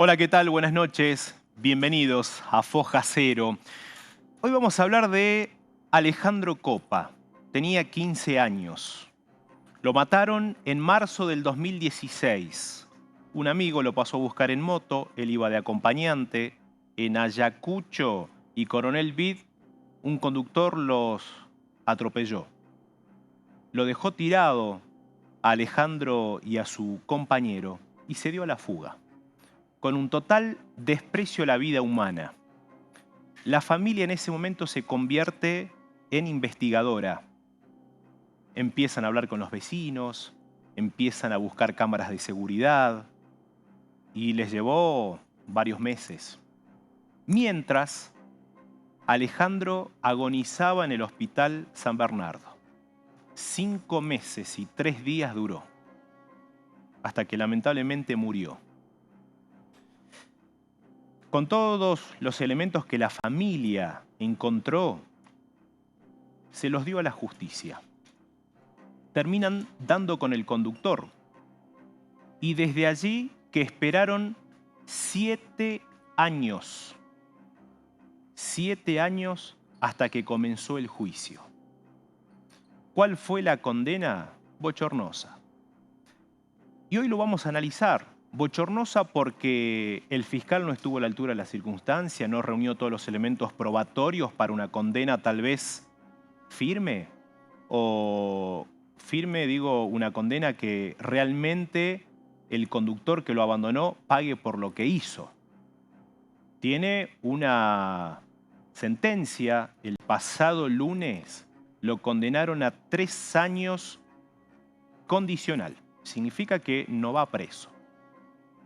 Hola, ¿qué tal? Buenas noches. Bienvenidos a Foja Cero. Hoy vamos a hablar de Alejandro Copa. Tenía 15 años. Lo mataron en marzo del 2016. Un amigo lo pasó a buscar en moto, él iba de acompañante. En Ayacucho y Coronel Vid, un conductor los atropelló. Lo dejó tirado a Alejandro y a su compañero y se dio a la fuga, con un total desprecio a la vida humana. La familia en ese momento se convierte en investigadora. Empiezan a hablar con los vecinos, empiezan a buscar cámaras de seguridad y les llevó varios meses. Mientras, Alejandro agonizaba en el Hospital San Bernardo. 5 meses y 3 días duró, hasta que lamentablemente murió. Con todos los elementos que la familia encontró, se los dio a la justicia. Terminan dando con el conductor. Y desde allí que esperaron 7 años. 7 años hasta que comenzó el juicio. ¿Cuál fue la condena? Bochornosa. Y hoy lo vamos a analizar. Bochornosa porque el fiscal no estuvo a la altura de la circunstancia, no reunió todos los elementos probatorios para una condena tal vez firme. O firme, digo, una condena que realmente el conductor que lo abandonó pague por lo que hizo. Tiene una sentencia, el pasado lunes lo condenaron a 3 años condicional. Significa que no va preso.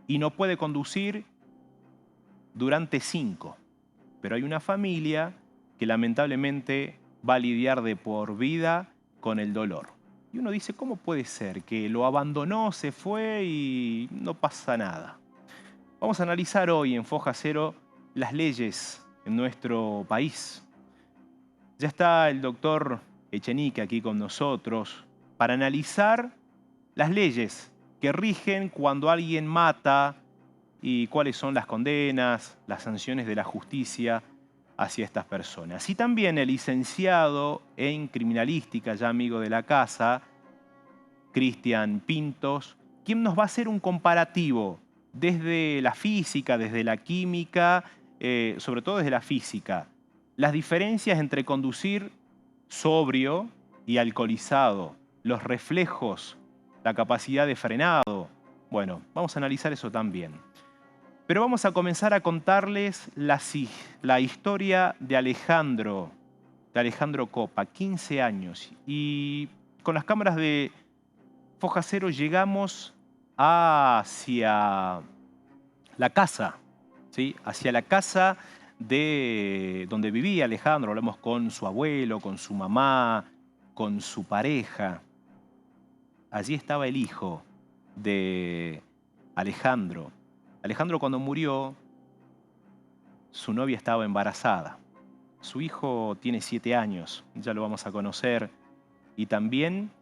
Y no puede conducir durante 5. Pero hay una familia que lamentablemente va a lidiar de por vida con el dolor. Y uno dice, ¿cómo puede ser que lo abandonó, se fue y no pasa nada? Vamos a analizar hoy en Foja Cero las leyes en nuestro país. Ya está el doctor Echenique aquí con nosotros para analizar las leyes que rigen cuando alguien mata y cuáles son las condenas, las sanciones de la justicia hacia estas personas. Y también el licenciado en criminalística, ya amigo de la casa, Cristian Pintos, quien nos va a hacer un comparativo desde la física, desde la química, sobre todo desde la física. Las diferencias entre conducir sobrio y alcoholizado, los reflejos, la capacidad de frenado. Bueno, vamos a analizar eso también. Pero vamos a comenzar a contarles la historia de Alejandro Copa, 15 años. Y con las cámaras de Foja Cero llegamos hacia la casa, ¿sí? Hacia la casa de donde vivía Alejandro. Hablamos con su abuelo, con su mamá, con su pareja. Allí estaba el hijo de Alejandro. Alejandro, cuando murió, su novia estaba embarazada. Su hijo tiene 7 años, ya lo vamos a conocer. Y también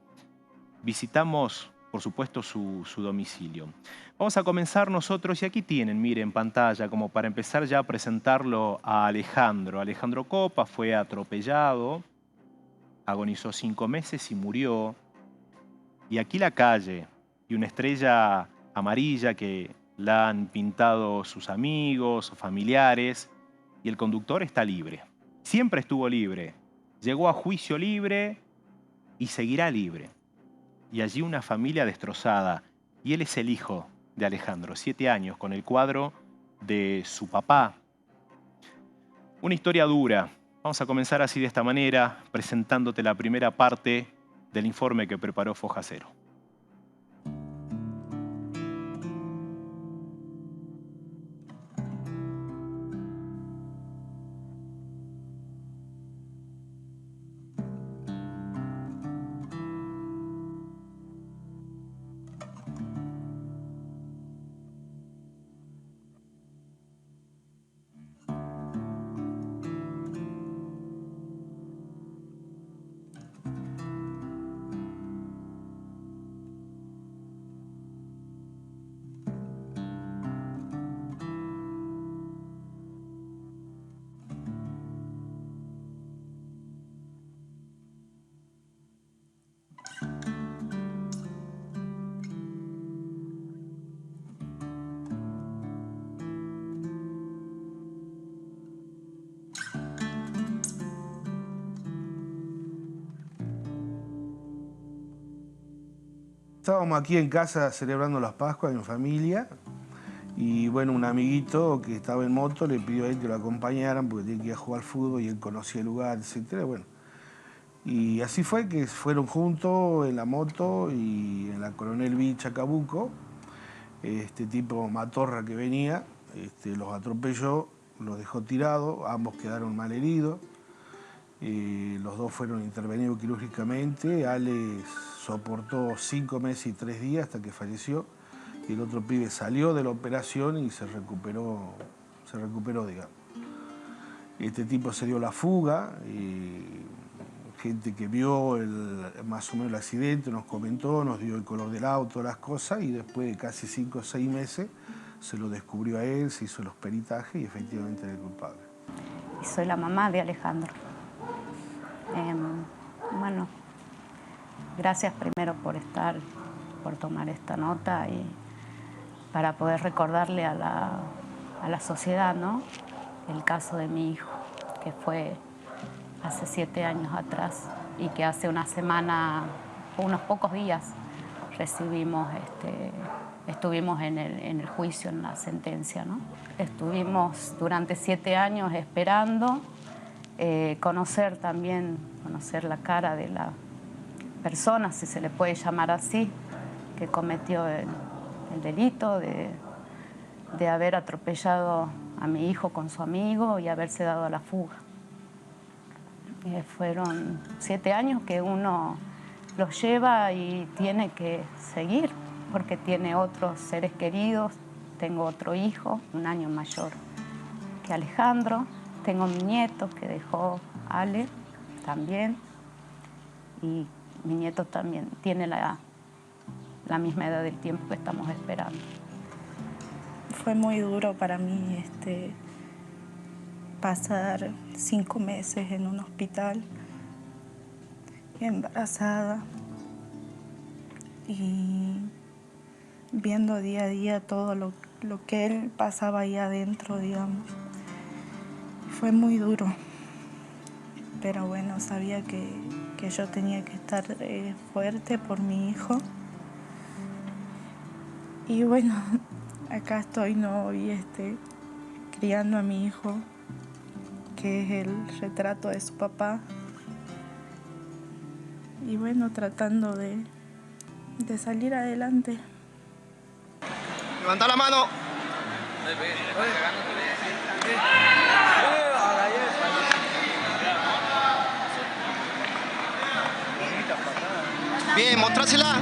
visitamos, por supuesto, su domicilio. Vamos a comenzar nosotros, y aquí tienen, miren, en pantalla, como para empezar ya a presentarlo a Alejandro. Alejandro Copa fue atropellado, agonizó 5 meses y murió. Y aquí la calle, y una estrella amarilla que la han pintado sus amigos o familiares, y el conductor está libre. Siempre estuvo libre. Llegó a juicio libre y seguirá libre. Y allí una familia destrozada. Y él es el hijo de Alejandro, 7 años, con el cuadro de su papá. Una historia dura. Vamos a comenzar así de esta manera, presentándote la primera parte del informe que preparó Foja Cero. Estábamos aquí en casa celebrando las Pascuas en familia y bueno, un amiguito que estaba en moto le pidió a él que lo acompañaran porque tenía que ir a jugar al fútbol y él conocía el lugar, etcétera. Bueno, y así fue que fueron juntos en la moto y en la Coronel V Chacabuco. Este tipo matorra que venía, los atropelló, los dejó tirados, ambos quedaron mal heridos. Los dos fueron intervenidos quirúrgicamente. Alex soportó 5 meses y 3 días hasta que falleció. Y el otro pibe salió de la operación y se recuperó, digamos. Este tipo se dio la fuga. Gente que vio más o menos el accidente nos comentó, nos dio el color del auto, las cosas, y después de casi 5 o 6 meses se lo descubrió a él, se hizo los peritajes y efectivamente era el culpable. Y soy la mamá de Alejandro. Bueno, gracias primero por tomar esta nota y para poder recordarle a la sociedad, ¿no?, el caso de mi hijo, que fue hace 7 años atrás y que hace una semana, unos pocos días, estuvimos en el juicio, en la sentencia, ¿no? Estuvimos durante 7 años esperando conocer la cara de la persona, si se le puede llamar así, que cometió el delito de haber atropellado a mi hijo con su amigo y haberse dado a la fuga. Fueron 7 años que uno los lleva y tiene que seguir, porque tiene otros seres queridos. Tengo otro hijo, 1 año mayor que Alejandro. Tengo mi nieto que dejó Ale también. Y mi nieto también tiene la misma edad del tiempo que estamos esperando. Fue muy duro para mí pasar 5 meses en un hospital, embarazada, y viendo día a día todo lo que él pasaba ahí adentro, digamos. Fue muy duro, pero bueno, sabía que yo tenía que estar fuerte por mi hijo. Y bueno, acá estoy, ¿no? Y criando a mi hijo, que es el retrato de su papá. Y bueno, tratando de salir adelante. Levanta la mano. Bien, mostrásela.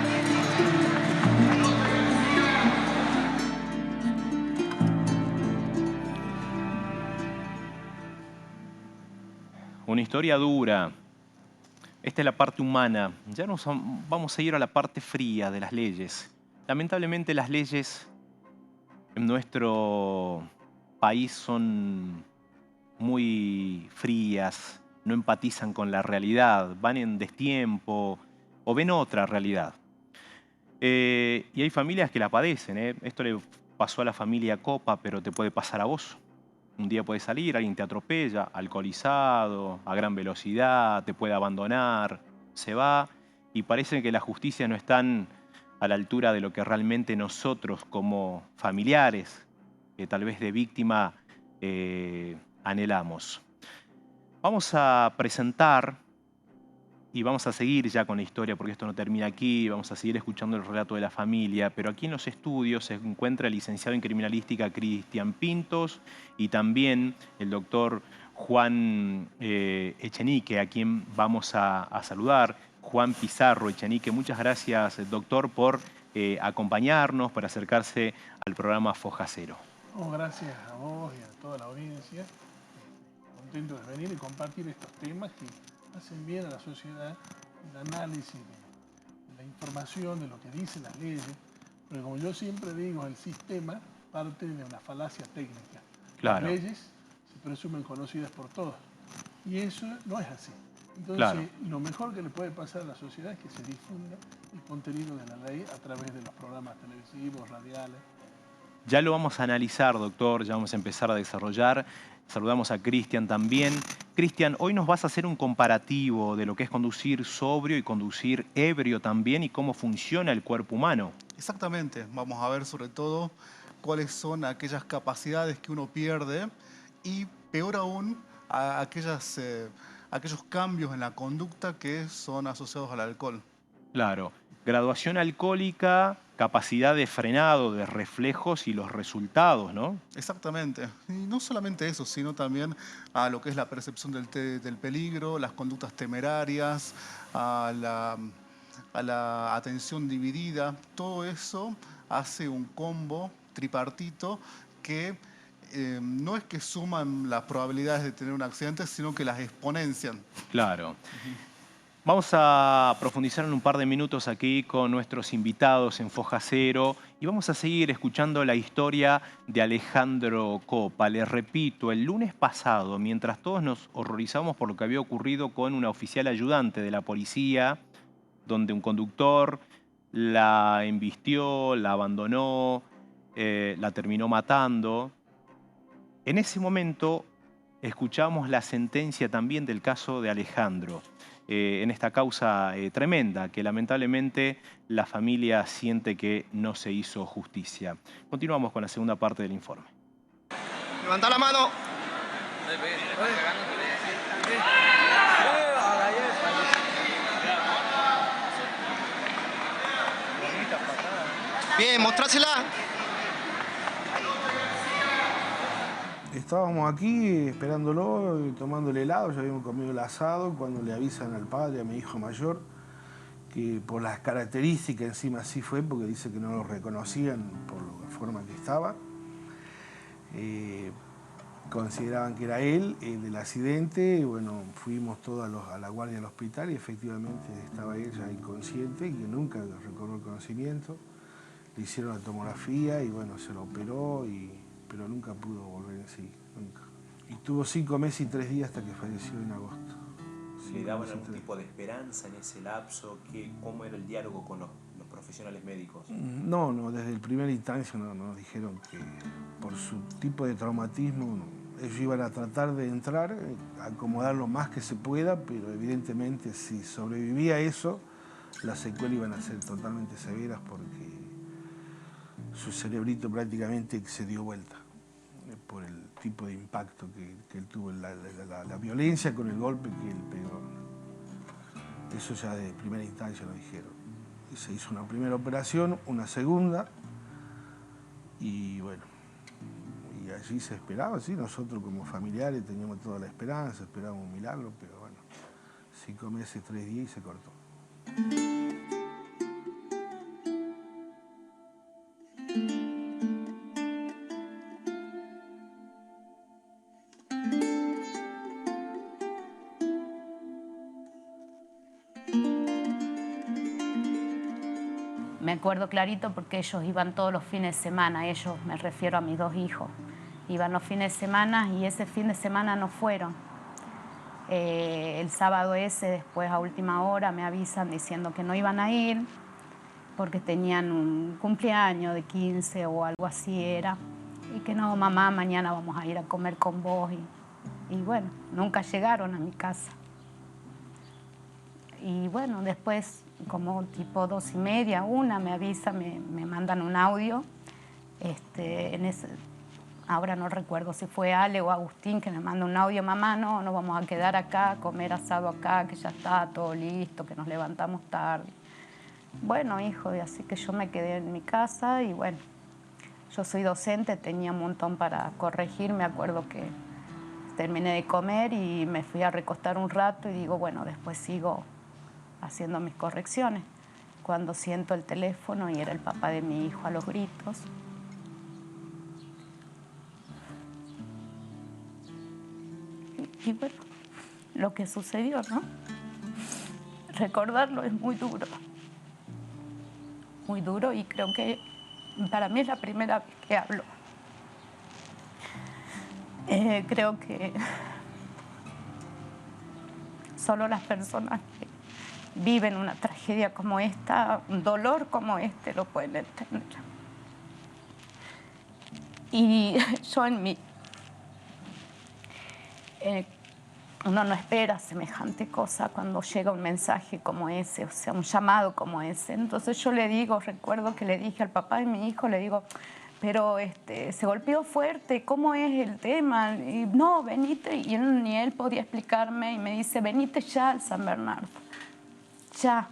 Una historia dura. Esta es la parte humana. Ya vamos a ir a la parte fría de las leyes. Lamentablemente las leyes en nuestro país son muy frías, no empatizan con la realidad, van en destiempo o ven otra realidad. Y hay familias que la padecen. Esto le pasó a la familia Copa, pero te puede pasar a vos. Un día puedes salir, alguien te atropella, alcoholizado, a gran velocidad, te puede abandonar, se va, y parece que la justicia no está a la altura de lo que realmente nosotros como familiares, que tal vez de víctima, anhelamos. Vamos a presentar y vamos a seguir ya con la historia, porque esto no termina aquí, vamos a seguir escuchando el relato de la familia, pero aquí en los estudios se encuentra el licenciado en criminalística Cristian Pintos y también el doctor Juan Echenique, a quien vamos a saludar, Juan Pizarro Echenique. Muchas gracias, doctor, por acompañarnos, por acercarse al programa Foja Cero. Oh, gracias a vos y a toda la audiencia. Contento de venir y compartir estos temas que hacen bien a la sociedad, el análisis de la información, de lo que dicen las leyes, pero como yo siempre digo, el sistema parte de una falacia técnica. Claro. Las leyes se presumen conocidas por todos, y eso no es así. Entonces, claro, lo mejor que le puede pasar a la sociedad es que se difunda el contenido de la ley a través de los programas televisivos, radiales. Ya lo vamos a analizar, doctor, ya vamos a empezar a desarrollar. Saludamos a Cristian también. Cristian, hoy nos vas a hacer un comparativo de lo que es conducir sobrio y conducir ebrio también y cómo funciona el cuerpo humano. Exactamente, vamos a ver sobre todo cuáles son aquellas capacidades que uno pierde y peor aún aquellos cambios en la conducta que son asociados al alcohol. Claro, graduación alcohólica, capacidad de frenado, de reflejos y los resultados, ¿no? Exactamente, y no solamente eso, sino también a lo que es la percepción del peligro, las conductas temerarias, a la atención dividida, todo eso hace un combo tripartito que no es que suman las probabilidades de tener un accidente, sino que las exponencian. Claro. Vamos a profundizar en un par de minutos aquí con nuestros invitados en Foja Cero y vamos a seguir escuchando la historia de Alejandro Copa. Les repito, el lunes pasado, mientras todos nos horrorizamos por lo que había ocurrido con una oficial ayudante de la policía, donde un conductor la embistió, la abandonó, la terminó matando, en ese momento escuchamos la sentencia también del caso de Alejandro. En esta causa tremenda que lamentablemente la familia siente que no se hizo justicia. Continuamos con la segunda parte del informe. Levanta la mano. Bien, mostrásela. Estábamos aquí esperándolo, tomándole helado, ya habíamos comido el asado, cuando le avisan al padre, a mi hijo mayor, que por las características encima así fue, porque dice que no lo reconocían por la forma que estaba. Consideraban que era él, el del accidente, y bueno, fuimos todos a la guardia del hospital y efectivamente estaba él ya inconsciente y que nunca recobró el conocimiento. Le hicieron la tomografía y bueno, se lo operó, pero nunca pudo volver en sí, nunca. Y tuvo 5 meses y 3 días hasta que falleció en agosto. ¿Le daban algún tipo de esperanza en ese lapso? ¿Cómo era el diálogo con los profesionales médicos? No, desde el primer instancia nos dijeron que por su tipo de traumatismo ellos iban a tratar de entrar, acomodar lo más que se pueda, pero evidentemente si sobrevivía eso, las secuelas iban a ser totalmente severas porque su cerebrito prácticamente se dio vuelta por el tipo de impacto que él tuvo, la violencia con el golpe que él pegó. Eso ya de primera instancia lo dijeron. Y se hizo una primera operación, una segunda, y bueno, y allí se esperaba, sí, nosotros como familiares teníamos toda la esperanza, esperábamos un milagro, pero bueno, 5 meses, 3 días y se cortó. Me acuerdo clarito porque ellos iban todos los fines de semana, ellos, me refiero a mis 2 hijos. Iban los fines de semana y ese fin de semana no fueron. El sábado ese, después a última hora, me avisan diciendo que no iban a ir porque tenían un cumpleaños de 15 o algo así era. Y que no, mamá, mañana vamos a ir a comer con vos. Y bueno, nunca llegaron a mi casa. Y bueno, después, como tipo 2:30, 1, me avisa, me mandan un audio. Ahora no recuerdo si fue Ale o Agustín que me manda un audio: mamá, no vamos a quedar acá, a comer asado acá, que ya está todo listo, que nos levantamos tarde. Bueno, hijo, y así que yo me quedé en mi casa y bueno, yo soy docente, tenía un montón para corregir. Me acuerdo que terminé de comer y me fui a recostar un rato y digo, bueno, después sigo haciendo mis correcciones, cuando siento el teléfono y era el papá de mi hijo a los gritos. Y bueno, lo que sucedió, ¿no? Recordarlo es muy duro y creo que para mí es la primera vez que hablo. Creo que solo las personas que viven una tragedia como esta, un dolor como este, lo pueden entender. Y yo uno no espera semejante cosa cuando llega un mensaje como ese, o sea, un llamado como ese. Entonces yo le digo, recuerdo que le dije al papá de mi hijo, le digo, pero se golpeó fuerte, ¿cómo es el tema? Y no, venite, y ni él podía explicarme, y me dice, venite ya al San Bernardo. Ya.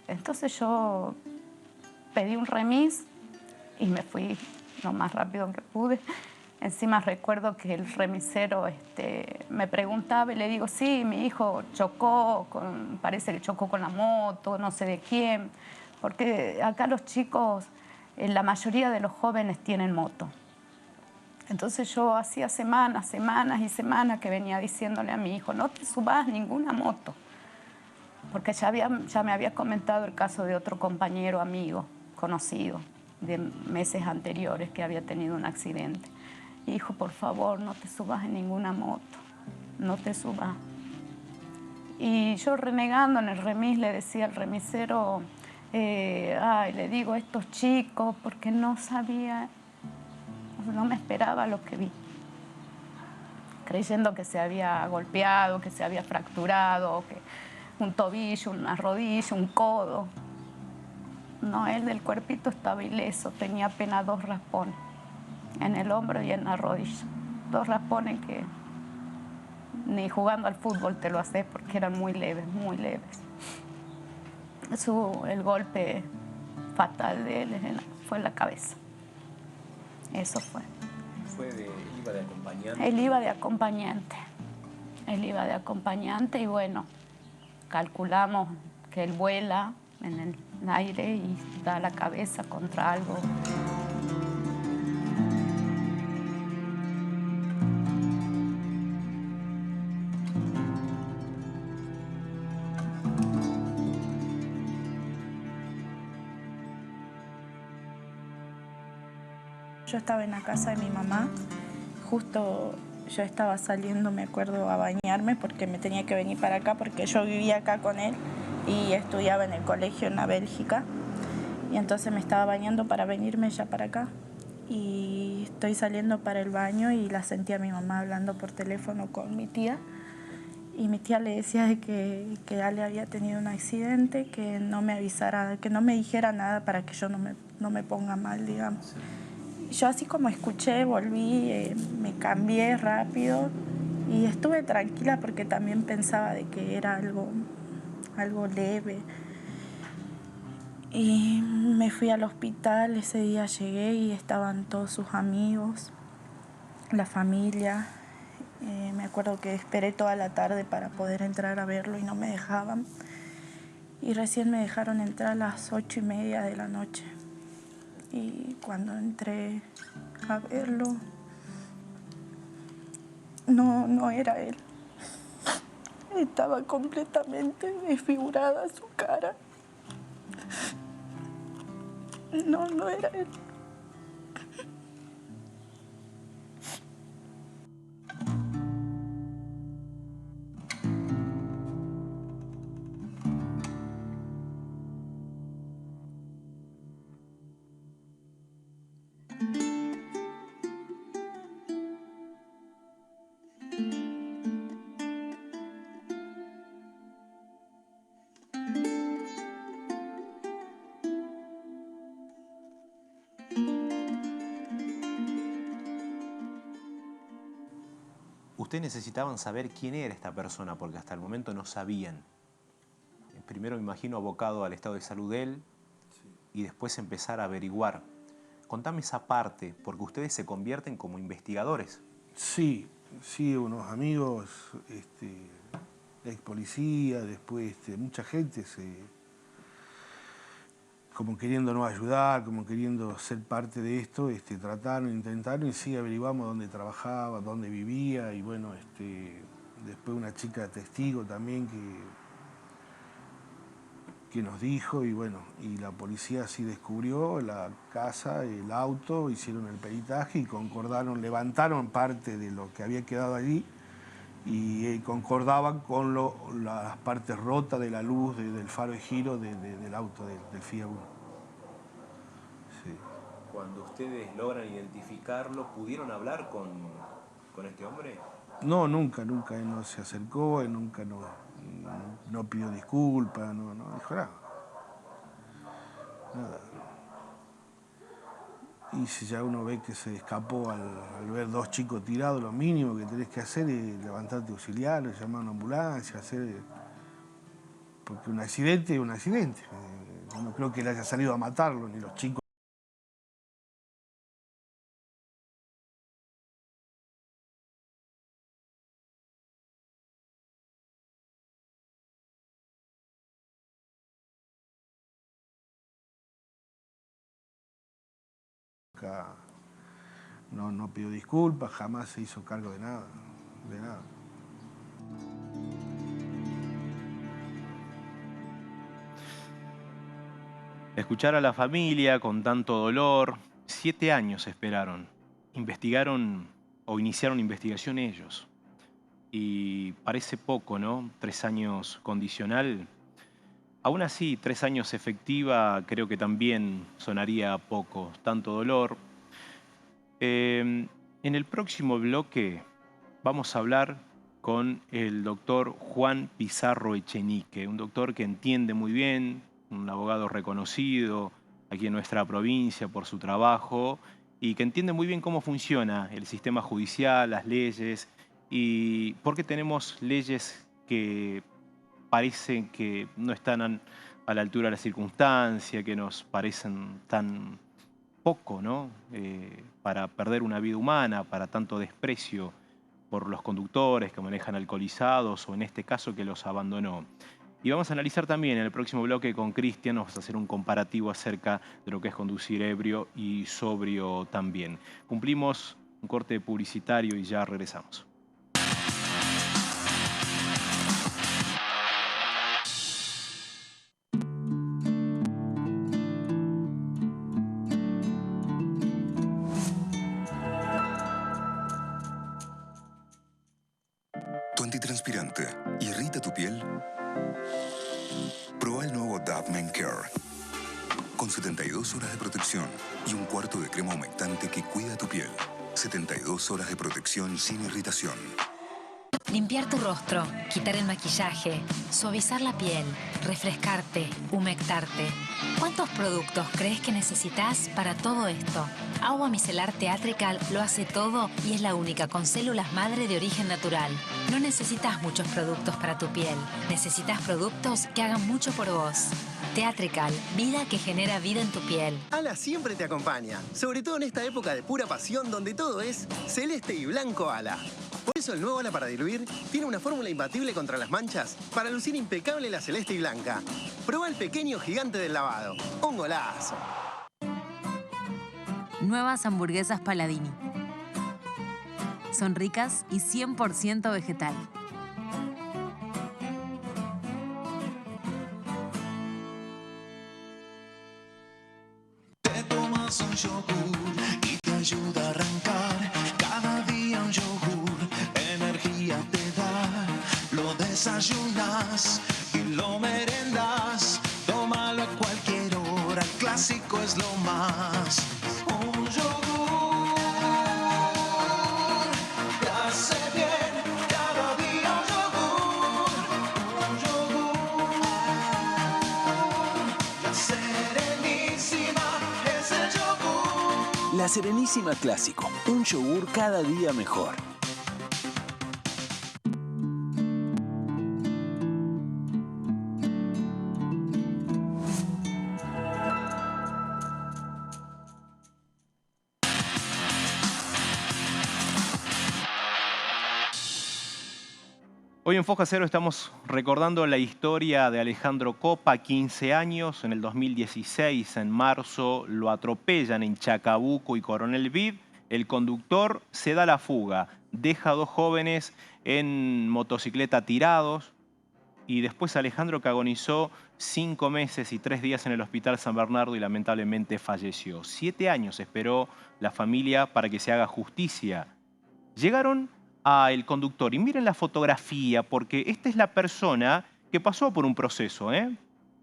Entonces yo pedí un remis y me fui lo más rápido que pude. Encima recuerdo que el remisero me preguntaba y le digo, sí, mi hijo chocó, parece que chocó con la moto, no sé de quién, porque acá los chicos, la mayoría de los jóvenes tienen moto. Entonces yo hacía semanas y semanas que venía diciéndole a mi hijo, no te subas ninguna moto, porque ya me había comentado el caso de otro compañero, amigo, conocido, de meses anteriores, que había tenido un accidente. Hijo, por favor, no te subas en ninguna moto, no te subas. Y yo renegando en el remis le decía al remisero, le digo a estos chicos, porque no sabía, no me esperaba lo que vi. Creyendo que se había golpeado, que se había fracturado, que un tobillo, una rodilla, un codo. No, él del cuerpito estaba ileso, tenía apenas 2 raspones. En el hombro y en la rodilla. 2 raspones que ni jugando al fútbol te lo haces porque eran muy leves, muy leves. El golpe fatal de él fue en la cabeza. Eso fue. ¿Iba de acompañante? Él iba de acompañante. Él iba de acompañante y bueno, calculamos que él vuela en el aire y da la cabeza contra algo. Yo estaba en la casa de mi mamá, justo yo estaba saliendo, me acuerdo, a bañarme porque me tenía que venir para acá porque yo vivía acá con él y estudiaba en el colegio en la Bélgica. Y entonces me estaba bañando para venirme ya para acá. Y estoy saliendo para el baño y la sentí a mi mamá hablando por teléfono con mi tía. Y mi tía le decía de que Ale había tenido un accidente, que no me avisara, que no me dijera nada para que yo no me ponga mal, digamos. Yo así como escuché, volví, me cambié rápido y estuve tranquila porque también pensaba de que era algo leve. Y me fui al hospital, ese día llegué y estaban todos sus amigos, la familia. Me acuerdo que esperé toda la tarde para poder entrar a verlo y no me dejaban. Y recién me dejaron entrar a las 8:30 de la noche. Y cuando entré a verlo, no era él. Estaba completamente desfigurada su cara. No era él. Ustedes necesitaban saber quién era esta persona, porque hasta el momento no sabían. Primero me imagino abocado al estado de salud de él y después empezar a averiguar. Contame esa parte, porque ustedes se convierten como investigadores. Sí, unos amigos, ex policía, después mucha gente como queriéndonos ayudar, como queriendo ser parte de esto, trataron, intentaron y sí averiguamos dónde trabajaba, dónde vivía y bueno, después una chica testigo también que nos dijo y bueno, y la policía sí descubrió la casa, el auto, hicieron el peritaje y concordaron, levantaron parte de lo que había quedado allí y concordaban con las partes rotas de la luz del faro de giro del auto, del Fiat Uno. Sí. Cuando ustedes logran identificarlo, ¿pudieron hablar con este hombre? No, nunca, él no se acercó, él nunca no pidió disculpas, no dijo nada. Nada. Y si ya uno ve que se escapó al ver dos chicos tirados, lo mínimo que tenés que hacer es levantarte auxiliar, llamar a una ambulancia, porque un accidente es un accidente. No creo que él haya salido a matarlo, ni los chicos. No pidió disculpas, jamás se hizo cargo de nada, de nada. Escuchar a la familia con tanto dolor, 7 años esperaron. Investigaron o iniciaron investigación ellos. Y parece poco, ¿no? 3 años condicional. Aún así, 3 años efectiva creo que también sonaría poco. Tanto dolor. En el próximo bloque vamos a hablar con el doctor Juan Pizarro Echenique, un doctor que entiende muy bien, un abogado reconocido aquí en nuestra provincia por su trabajo y que entiende muy bien cómo funciona el sistema judicial, las leyes y por qué tenemos leyes que parecen que no están a la altura de la circunstancia, que nos parecen tan poco, ¿no? Para perder una vida humana, para tanto desprecio por los conductores que manejan alcoholizados o en este caso que los abandonó. Y vamos a analizar también en el próximo bloque con Cristian, vamos a hacer un comparativo acerca de lo que es conducir ebrio y sobrio también. Cumplimos un corte publicitario y ya regresamos. ¿Tu antitranspirante irrita tu piel? Prueba el nuevo Dove Men Care. Con 72 horas de protección y un cuarto de crema humectante que cuida tu piel. 72 horas de protección sin irritación. Limpiar tu rostro, quitar el maquillaje, suavizar la piel, refrescarte, humectarte. ¿Cuántos productos crees que necesitas para todo esto? Agua micelar Teatrical lo hace todo y es la única con células madre de origen natural. No necesitas muchos productos para tu piel. Necesitas productos que hagan mucho por vos. Teatrical, vida que genera vida en tu piel. Ala siempre te acompaña, sobre todo en esta época de pura pasión donde todo es celeste y blanco Ala. Por eso el nuevo Ala para diluir tiene una fórmula imbatible contra las manchas para lucir impecable la celeste y blanca. Prueba el pequeño gigante del lavado. Un golazo. Nuevas hamburguesas Paladini. Son ricas y 100% vegetal. Te tomas un yogur y te ayuda a arrancar. Cada día un yogur, energía te da. Lo desayunas y lo merendas. Tómalo a cualquier hora, el clásico es lo más. Un yogur te hace bien, cada día un yogur. La Serenísima es el yogur. La Serenísima Clásico, un yogur cada día mejor. Hoy en Foja Cero estamos recordando la historia de Alejandro Copa, 15 años. En el 2016, en marzo, lo atropellan en Chacabuco y Coronel Vid. El conductor se da la fuga, deja a 2 jóvenes en motocicleta tirados. Y después Alejandro, que agonizó 5 meses y 3 días en el Hospital San Bernardo y lamentablemente falleció. 7 años esperó la familia para que se haga justicia. Llegaron al conductor. Y miren la fotografía, porque esta es la persona que pasó por un proceso,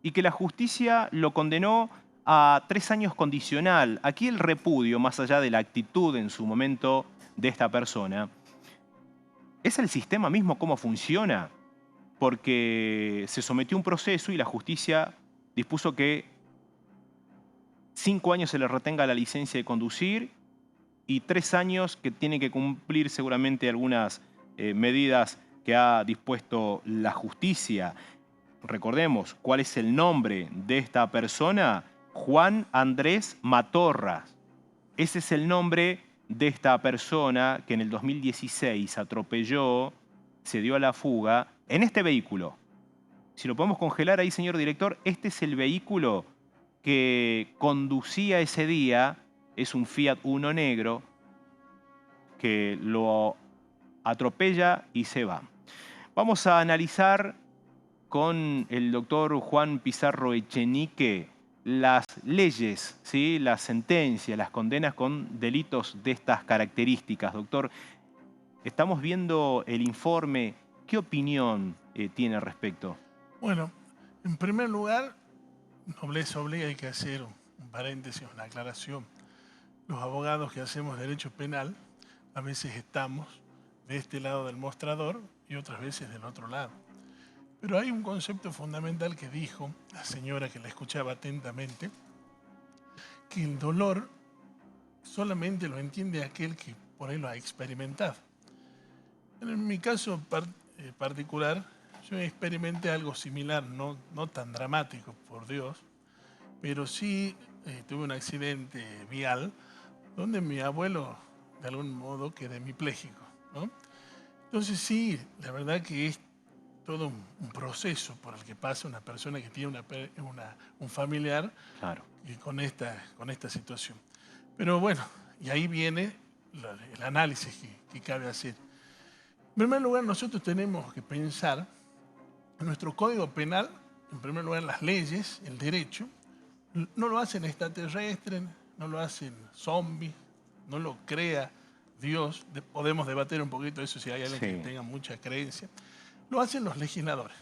y que la justicia lo condenó a 3 años condicional. Aquí el repudio, más allá de la actitud en su momento de esta persona. ¿Es el sistema mismo cómo funciona? Porque se sometió a un proceso y la justicia dispuso que 5 años se le retenga la licencia de conducir y 3 años que tiene que cumplir seguramente algunas medidas que ha dispuesto la justicia. Recordemos, ¿cuál es el nombre de esta persona? Juan Andrés Matorras. Ese es el nombre de esta persona que en el 2016 atropelló, se dio a la fuga en este vehículo. Si lo podemos congelar ahí, señor director, este es el vehículo que conducía ese día, es un Fiat Uno negro, que lo atropella y se va. Vamos a analizar con el doctor Juan Pizarro Echenique las leyes, ¿sí? Las sentencias, las condenas con delitos de estas características. Doctor, estamos viendo el informe. ¿Qué opinión tiene al respecto? Bueno, en primer lugar, nobleza obliga, hay que hacer un paréntesis, una aclaración. Los abogados que hacemos derecho penal, a veces estamos de este lado del mostrador y otras veces del otro lado. Pero hay un concepto fundamental que dijo la señora que la escuchaba atentamente, que el dolor solamente lo entiende aquel que por ahí lo ha experimentado. En mi caso particular, yo experimenté algo similar, no tan dramático, por Dios, pero sí tuve un accidente vial donde mi abuelo, de algún modo, quedó hemipléjico, ¿no? Entonces sí, la verdad que es todo un proceso por el que pasa una persona que tiene un familiar, claro, con esta situación. Pero bueno, y ahí viene el análisis que cabe hacer. En primer lugar, nosotros tenemos que pensar en nuestro Código Penal, en primer lugar, las leyes, el derecho, no lo hacen extraterrestres, no lo hacen zombies, no lo crea Dios. Podemos debatir un poquito eso si hay alguien que tenga mucha creencia. Lo hacen los legisladores.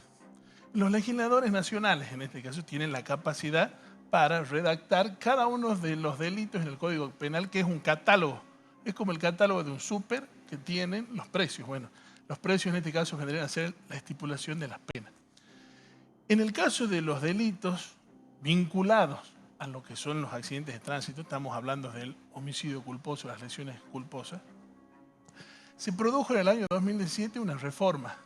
Los legisladores nacionales, en este caso, tienen la capacidad para redactar cada uno de los delitos en el Código Penal, que es un catálogo. Es como el catálogo de un súper que tienen los precios. Bueno, los precios en este caso vendrían a ser la estipulación de las penas. En el caso de los delitos vinculados a lo que son los accidentes de tránsito, estamos hablando del homicidio culposo, las lesiones culposas, se produjo en el año 2017 una reforma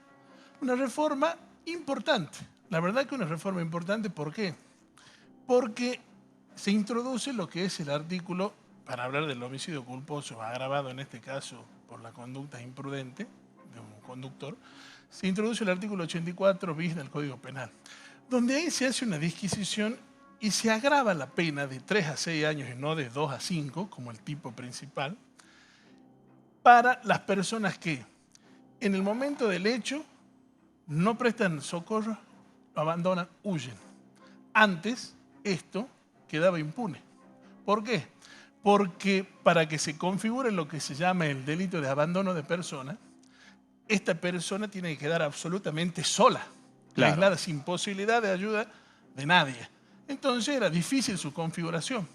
importante. La verdad que una reforma importante, ¿por qué? Porque se introduce lo que es el artículo, para hablar del homicidio culposo agravado en este caso por la conducta imprudente de un conductor, se introduce el artículo 84 bis del Código Penal, donde ahí se hace una disquisición y se agrava la pena de 3 a 6 años y no de 2 a 5, como el tipo principal, para las personas que en el momento del hecho no prestan socorro, lo abandonan, huyen. Antes esto quedaba impune. ¿Por qué? Porque para que se configure lo que se llama el delito de abandono de persona, esta persona tiene que quedar absolutamente sola, claro, aislada, sin posibilidad de ayuda de nadie. Entonces era difícil su configuración.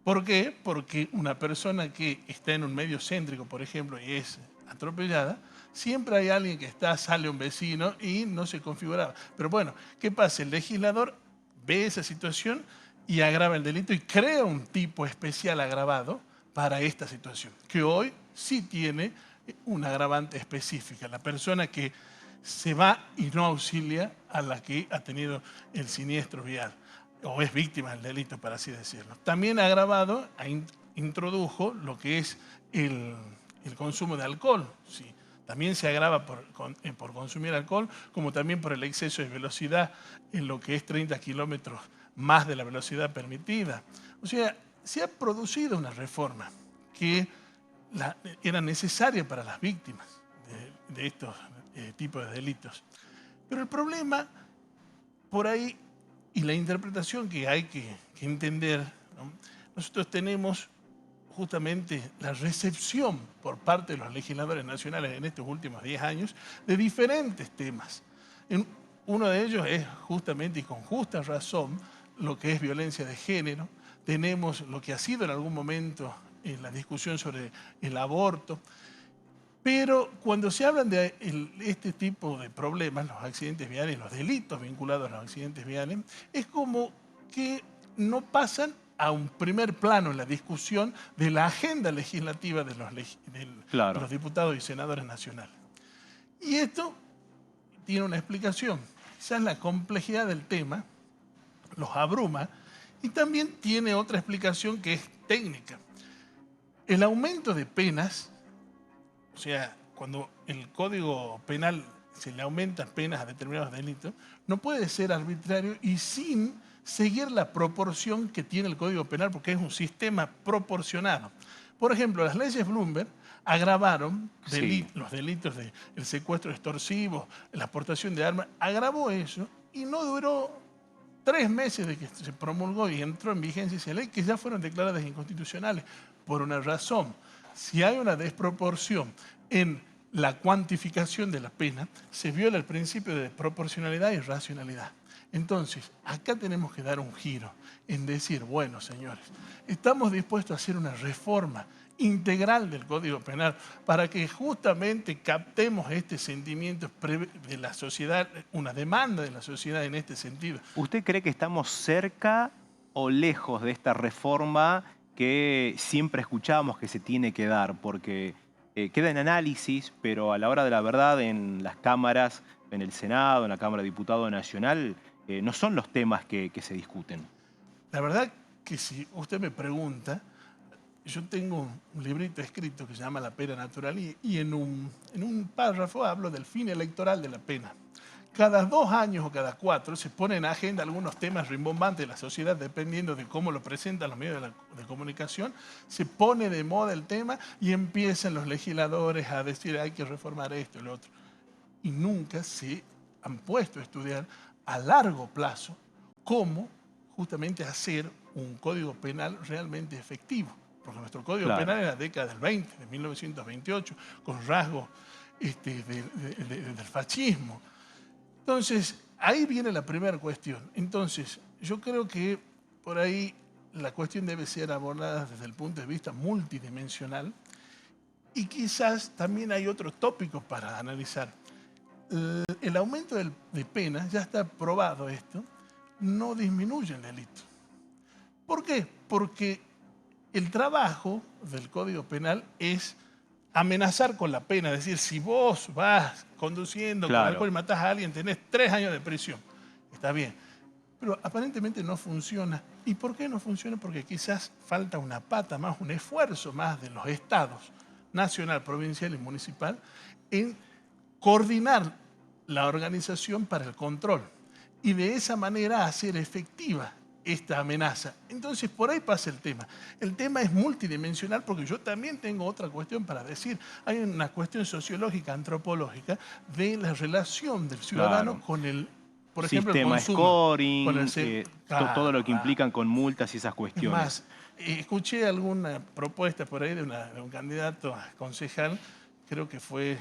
¿Por qué? Porque una persona que está en un medio céntrico, por ejemplo, y es atropellada, siempre hay alguien que sale un vecino y no se configuraba. Pero bueno, ¿qué pasa? El legislador ve esa situación y agrava el delito y crea un tipo especial agravado para esta situación, que hoy sí tiene una agravante específica. La persona que se va y no auxilia a la que ha tenido el siniestro vial o es víctima del delito, para así decirlo. También agravado introdujo lo que es el consumo de alcohol. Sí, también se agrava por consumir alcohol, como también por el exceso de velocidad en lo que es 30 kilómetros más de la velocidad permitida. O sea, se ha producido una reforma que era necesaria para las víctimas de estos tipos de delitos. Pero el problema por ahí y la interpretación que hay que entender, ¿no? Nosotros tenemos justamente la recepción por parte de los legisladores nacionales en estos últimos 10 años de diferentes temas. Uno de ellos es justamente y con justa razón lo que es violencia de género. Tenemos lo que ha sido en algún momento en la discusión sobre el aborto. Pero cuando se hablan de este tipo de problemas, los accidentes viales, los delitos vinculados a los accidentes viales, es como que no pasan a un primer plano en la discusión de la agenda legislativa de los diputados y senadores nacionales. Y esto tiene una explicación. Quizás la complejidad del tema los abruma y también tiene otra explicación que es técnica. El aumento de penas, o sea, cuando el Código Penal se le aumentan penas a determinados delitos, no puede ser arbitrario y sin seguir la proporción que tiene el Código Penal, porque es un sistema proporcionado. Por ejemplo, las leyes Bloomberg agravaron los delitos del secuestro extorsivo, la aportación de armas, agravó eso y no duró 3 meses de que se promulgó y entró en vigencia esa ley, que ya fueron declaradas inconstitucionales por una razón. Si hay una desproporción en la cuantificación de la pena, se viola el principio de proporcionalidad y racionalidad. Entonces, acá tenemos que dar un giro en decir, bueno, señores, estamos dispuestos a hacer una reforma integral del Código Penal para que justamente captemos este sentimiento de la sociedad, una demanda de la sociedad en este sentido. ¿Usted cree que estamos cerca o lejos de esta reforma que siempre escuchamos que se tiene que dar? Porque queda en análisis, pero a la hora de la verdad en las cámaras, en el Senado, en la Cámara de Diputados Nacional, no son los temas que se discuten. La verdad que si usted me pregunta, yo tengo un librito escrito que se llama La pena natural y en un párrafo hablo del fin electoral de la pena. Cada 2 años o cada 4 se ponen en agenda algunos temas rimbombantes de la sociedad, dependiendo de cómo lo presentan los medios de comunicación. Se pone de moda el tema y empiezan los legisladores a decir hay que reformar esto y lo otro. Y nunca se han puesto a estudiar a largo plazo cómo justamente hacer un código penal realmente efectivo. Porque nuestro código penal en la década del 20, de 1928, con rasgos del fascismo. Entonces, ahí viene la primera cuestión. Entonces, yo creo que por ahí la cuestión debe ser abordada desde el punto de vista multidimensional y quizás también hay otros tópicos para analizar. El aumento de penas, ya está probado esto, no disminuye el delito. ¿Por qué? Porque el trabajo del Código Penal es amenazar con la pena. Es decir, si vos vas conduciendo con alcohol y matás a alguien, tenés 3 años de prisión. Está bien. Pero aparentemente no funciona. ¿Y por qué no funciona? Porque quizás falta una pata más, un esfuerzo más de los estados, nacional, provincial y municipal, en coordinar la organización para el control. Y de esa manera hacer efectiva esta amenaza. Entonces, por ahí pasa el tema. El tema es multidimensional porque yo también tengo otra cuestión para decir. Hay una cuestión sociológica, antropológica, de la relación del ciudadano con el, por ejemplo, el consumo. Scoring, con todo lo que implican con multas y esas cuestiones. Es más, escuché alguna propuesta por ahí de un candidato a concejal, creo que fue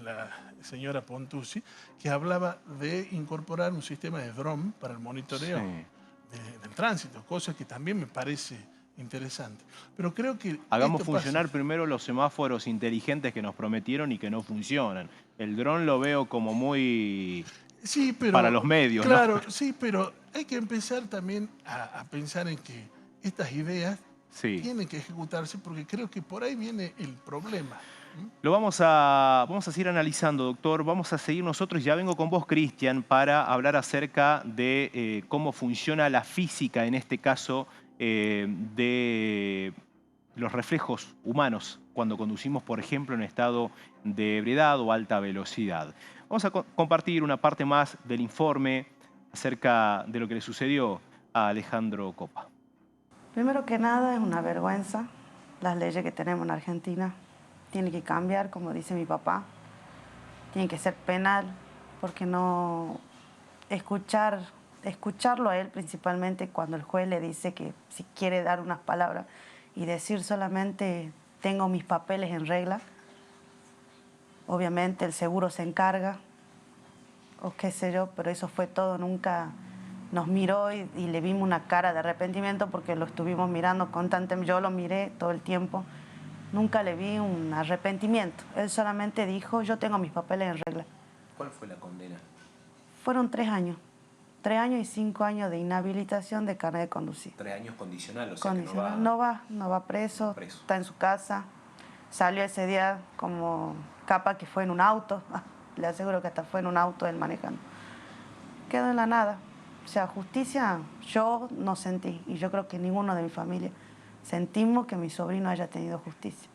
la señora Pontuzzi, que hablaba de incorporar un sistema de dron para el monitoreo del tránsito, cosa que también me parece interesante. Pero creo que hagamos funcionar primero los semáforos inteligentes que nos prometieron y que no funcionan. El dron lo veo como muy para los medios. Claro, ¿no? Sí, pero hay que empezar también a pensar en que estas ideas tienen que ejecutarse porque creo que por ahí viene el problema. Lo vamos a seguir analizando, doctor. Vamos a seguir nosotros. Ya vengo con vos, Cristian, para hablar acerca de cómo funciona la física, en este caso, de los reflejos humanos cuando conducimos, por ejemplo, en estado de ebriedad o alta velocidad. Vamos a compartir una parte más del informe acerca de lo que le sucedió a Alejandro Copa. Primero que nada, es una vergüenza las leyes que tenemos en Argentina. Tiene que cambiar, como dice mi papá. Tiene que ser penal, porque no escucharlo a él principalmente cuando el juez le dice que si quiere dar unas palabras y decir solamente tengo mis papeles en regla. Obviamente el seguro se encarga, o qué sé yo, pero eso fue todo. Nunca nos miró y le vimos una cara de arrepentimiento porque lo estuvimos mirando constantemente. Yo lo miré todo el tiempo. Nunca le vi un arrepentimiento. Él solamente dijo, yo tengo mis papeles en regla. ¿Cuál fue la condena? Fueron 3 años. 3 años y 5 años de inhabilitación de carnet de conducir. 3 años condicional, o sea Condicional. que No va preso, está en su casa. Salió ese día como capaz que fue en un auto. Le aseguro que hasta fue en un auto él manejando. Quedó en la nada. O sea, justicia yo no sentí. Y yo creo que ninguno de mi familia sentimos que mi sobrino haya tenido justicia.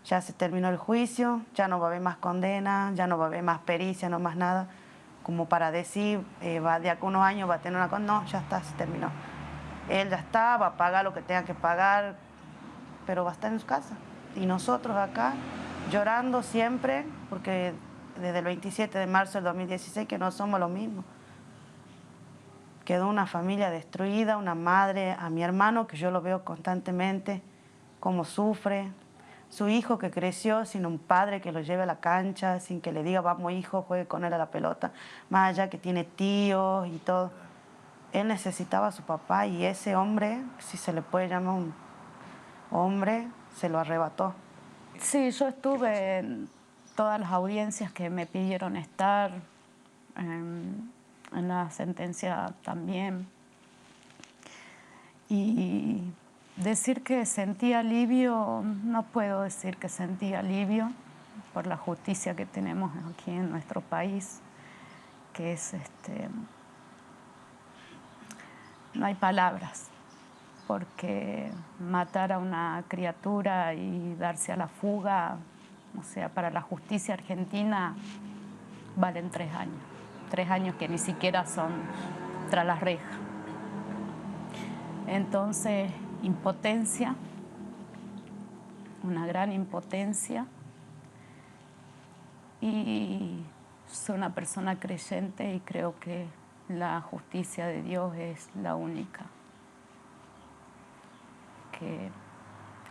Ya se terminó el juicio, ya no va a haber más condena, ya no va a haber más pericia, no más nada. Como para decir, va de acá unos años va a tener una condena. No, ya está, se terminó. Él ya está, va a pagar lo que tenga que pagar, pero va a estar en su casa. Y nosotros acá llorando siempre, porque desde el 27 de marzo del 2016 que no somos lo mismo. Quedó una familia destruida, una madre, a mi hermano, que yo lo veo constantemente, cómo sufre. Su hijo que creció sin un padre que lo lleve a la cancha, sin que le diga, vamos hijo, juegue con él a la pelota. Más allá que tiene tíos y todo. Él necesitaba a su papá y ese hombre, si se le puede llamar un hombre, se lo arrebató. Sí, yo estuve en todas las audiencias que me pidieron estar, en la sentencia también. Y decir que sentí alivio, no puedo decir que sentí alivio por la justicia que tenemos aquí en nuestro país, que es no hay palabras, porque matar a una criatura y darse a la fuga, o sea, para la justicia argentina valen 3 años. 3 años que ni siquiera son tras las rejas. Entonces, impotencia, una gran impotencia. Y soy una persona creyente y creo que la justicia de Dios es la única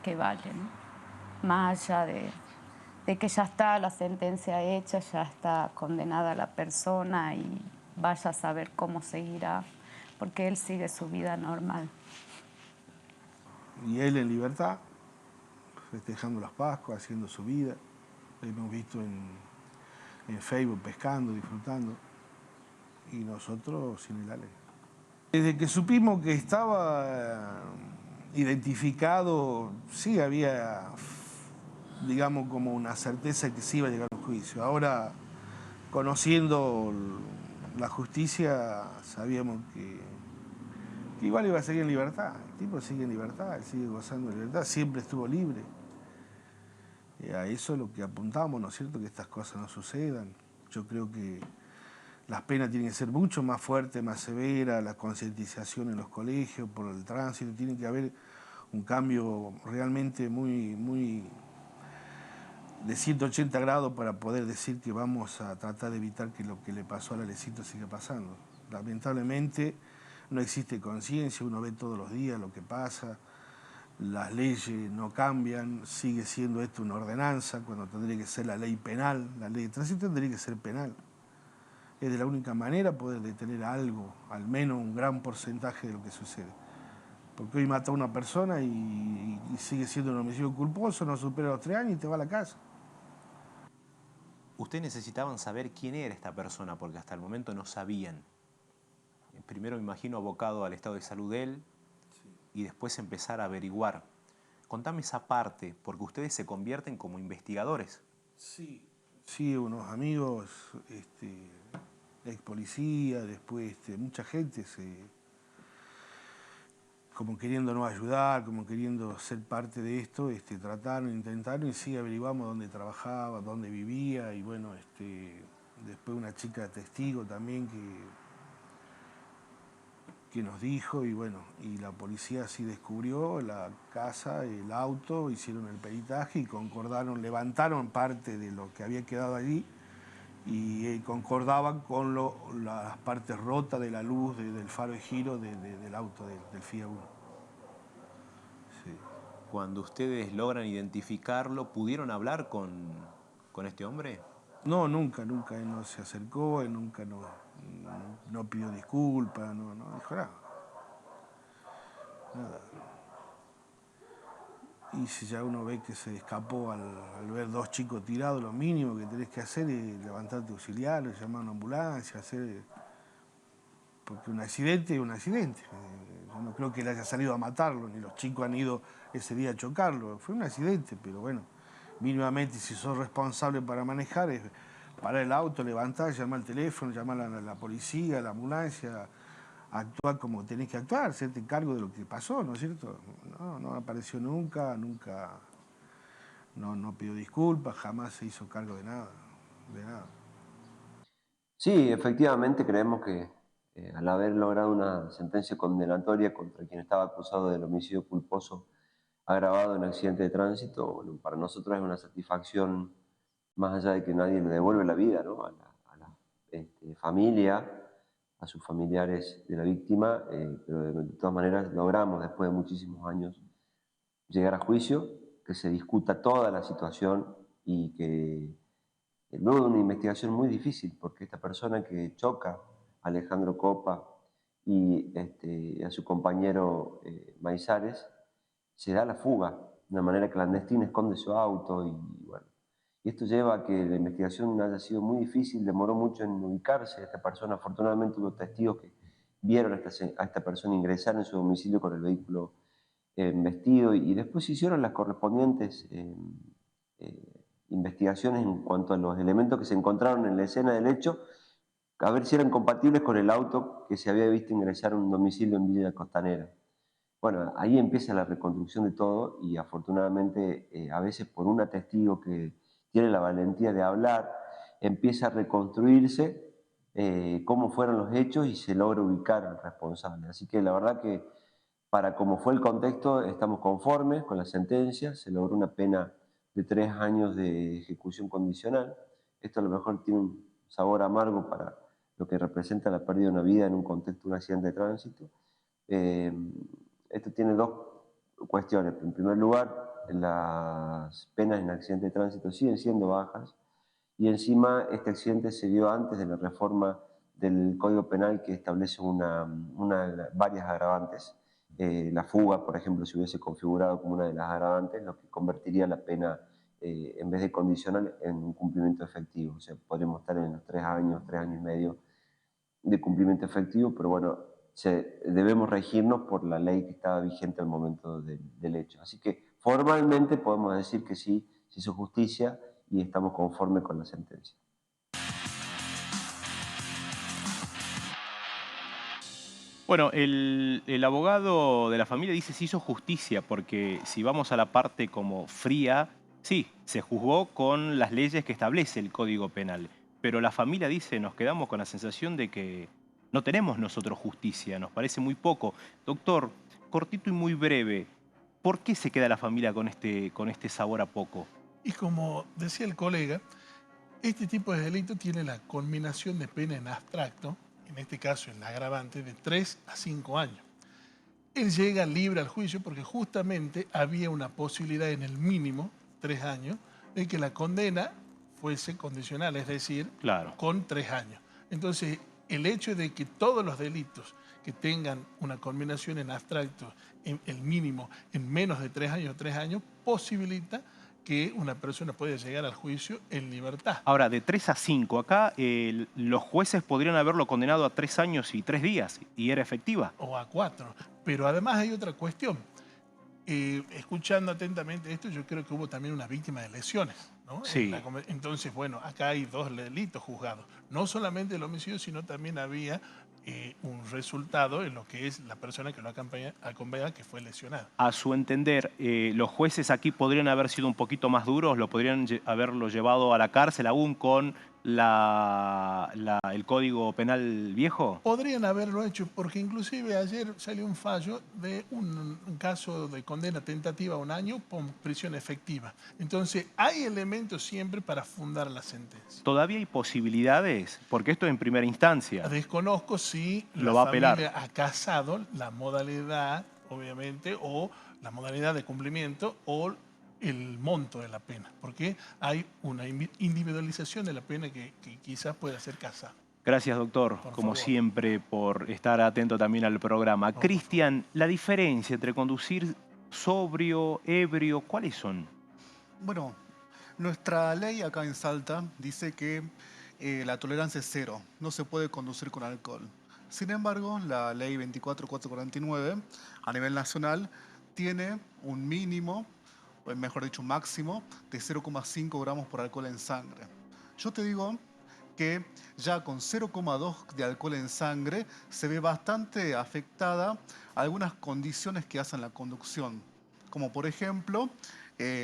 que vale, ¿no? Más allá de que ya está la sentencia hecha, ya está condenada la persona y vaya a saber cómo seguirá, porque él sigue su vida normal. Y él en libertad, festejando las Pascuas, haciendo su vida. Lo hemos visto en Facebook pescando, disfrutando. Y nosotros sin el Ale. Desde que supimos que estaba identificado, sí había, digamos, como una certeza que sí iba a llegar a un juicio. Ahora, conociendo la justicia, sabíamos que igual iba a seguir en libertad. El tipo sigue en libertad, él sigue gozando de libertad, siempre estuvo libre. A eso es lo que apuntamos, ¿no es cierto? Que estas cosas no sucedan. Yo creo que las penas tienen que ser mucho más fuertes, más severas, la concientización en los colegios, por el tránsito, tiene que haber un cambio realmente muy de 180 grados para poder decir que vamos a tratar de evitar que lo que le pasó a Lalecito siga pasando. Lamentablemente no existe conciencia, uno ve todos los días lo que pasa, las leyes no cambian, sigue siendo esto una ordenanza, cuando tendría que ser la ley penal, la ley de tránsito tendría que ser penal. Es de la única manera poder detener algo, al menos un gran porcentaje de lo que sucede. Porque hoy mata a una persona y sigue siendo un homicidio culposo, no supera los 3 años y te va a la casa. Ustedes necesitaban saber quién era esta persona, porque hasta el momento no sabían. Primero me imagino abocado al estado de salud de él, y después empezar a averiguar. Contame esa parte, porque ustedes se convierten como investigadores. Sí, unos amigos, ex policía, después mucha gente como queriéndonos ayudar, como queriendo ser parte de esto, trataron, intentaron y sí averiguamos dónde trabajaba, dónde vivía y bueno, después una chica testigo también que nos dijo y bueno, y la policía sí descubrió la casa, el auto, hicieron el peritaje y concordaron, levantaron parte de lo que había quedado allí y concordaban con las partes rotas de la luz del faro de giro del auto del Fiat Uno. Sí. Cuando ustedes logran identificarlo, ¿pudieron hablar con este hombre? No, nunca, él no se acercó, él nunca no pidió disculpas, no dijo nada. Y si ya uno ve que se escapó al ver 2 chicos tirados, lo mínimo que tenés que hacer es levantarte auxiliar, llamar a una ambulancia, porque un accidente es un accidente. Yo no creo que él haya salido a matarlo, ni los chicos han ido ese día a chocarlo. Fue un accidente, pero bueno, mínimamente si sos responsable para manejar, es parar el auto, levantar, llamar al teléfono, llamar a la policía, a la ambulancia, actuar como tenés que actuar, hacerte cargo de lo que pasó, ¿no es cierto? No apareció nunca, no pidió disculpas, jamás se hizo cargo de nada. Sí, efectivamente creemos que al haber logrado una sentencia condenatoria contra quien estaba acusado del homicidio culposo agravado en accidente de tránsito, bueno, para nosotros es una satisfacción más allá de que nadie le devuelve la vida, ¿no? a la familia, a sus familiares de la víctima, pero de todas maneras logramos después de muchísimos años llegar a juicio, que se discuta toda la situación y que luego de una investigación muy difícil, porque esta persona que choca a Alejandro Copa y a su compañero Maizares se da la fuga de una manera clandestina, esconde su auto y bueno. Y esto lleva a que la investigación haya sido muy difícil, demoró mucho en ubicarse a esta persona. Afortunadamente hubo testigos que vieron a esta persona ingresar en su domicilio con el vehículo embestido y después se hicieron las correspondientes investigaciones en cuanto a los elementos que se encontraron en la escena del hecho, a ver si eran compatibles con el auto que se había visto ingresar a un domicilio en Villa Costanera. Bueno, ahí empieza la reconstrucción de todo y afortunadamente a veces por un testigo que tiene la valentía de hablar, empieza a reconstruirse cómo fueron los hechos y se logra ubicar al responsable. Así que la verdad que para como fue el contexto estamos conformes con la sentencia, se logró una pena de 3 años de ejecución condicional. Esto a lo mejor tiene un sabor amargo para lo que representa la pérdida de una vida en un contexto de un accidente de tránsito. Esto tiene 2 cuestiones. En primer lugar, las penas en accidente de tránsito siguen siendo bajas y encima este accidente se dio antes de la reforma del Código Penal que establece varias agravantes. La fuga, por ejemplo, se hubiese configurado como una de las agravantes, lo que convertiría la pena, en vez de condicional, en un cumplimiento efectivo. O sea, podríamos estar en los 3 años, 3 años y medio de cumplimiento efectivo, pero bueno, debemos regirnos por la ley que estaba vigente al momento del hecho. Así que formalmente podemos decir que sí, se hizo justicia y estamos conformes con la sentencia. Bueno, el abogado de la familia dice se hizo justicia porque si vamos a la parte como fría, sí, se juzgó con las leyes que establece el Código Penal. Pero la familia dice, nos quedamos con la sensación de que no tenemos nosotros justicia, nos parece muy poco. Doctor, cortito y muy breve, ¿por qué se queda la familia con este sabor a poco? Y como decía el colega, este tipo de delito tiene la conminación de pena en abstracto, en este caso en la agravante, de 3 a 5 años. Él llega libre al juicio porque justamente había una posibilidad en el mínimo, 3 años, de que la condena fuese condicional, es decir, claro, con 3 años. Entonces, el hecho de que todos los delitos que tengan una conminación en abstracto, el mínimo en menos de 3 años, posibilita que una persona pueda llegar al juicio en libertad. Ahora, de 3 a 5, acá los jueces podrían haberlo condenado a 3 años y 3 días, y era efectiva. O a 4. Pero además hay otra cuestión. Escuchando atentamente esto, yo creo que hubo también una víctima de lesiones, ¿no? Sí. Entonces, bueno, acá hay 2 delitos juzgados. No solamente el homicidio, sino también había un resultado en lo que es la persona que lo acompañaba, que fue lesionada. A su entender, los jueces aquí podrían haber sido un poquito más duros, lo podrían haberlo llevado a la cárcel aún con el Código Penal viejo. Podrían haberlo hecho, porque inclusive ayer salió un fallo de un caso de condena tentativa a 1 año con prisión efectiva. Entonces, hay elementos siempre para fundar la sentencia. ¿Todavía hay posibilidades? Porque esto es en primera instancia. Desconozco si lo va a apelar. Familia ha casado la modalidad, obviamente, o la modalidad de cumplimiento o el monto de la pena, porque hay una individualización de la pena que quizás pueda ser casada. Gracias, doctor, como siempre, por estar atento también al programa. Cristian, la diferencia entre conducir sobrio, ebrio? ¿Cuáles son? Bueno, nuestra ley acá en Salta dice que la tolerancia es 0, no se puede conducir con alcohol. Sin embargo, la ley 24449 a nivel nacional tiene un mínimo, o mejor dicho, un máximo de 0,5 gramos por alcohol en sangre. Yo te digo que ya con 0,2 de alcohol en sangre se ve bastante afectada algunas condiciones que hacen la conducción, como por ejemplo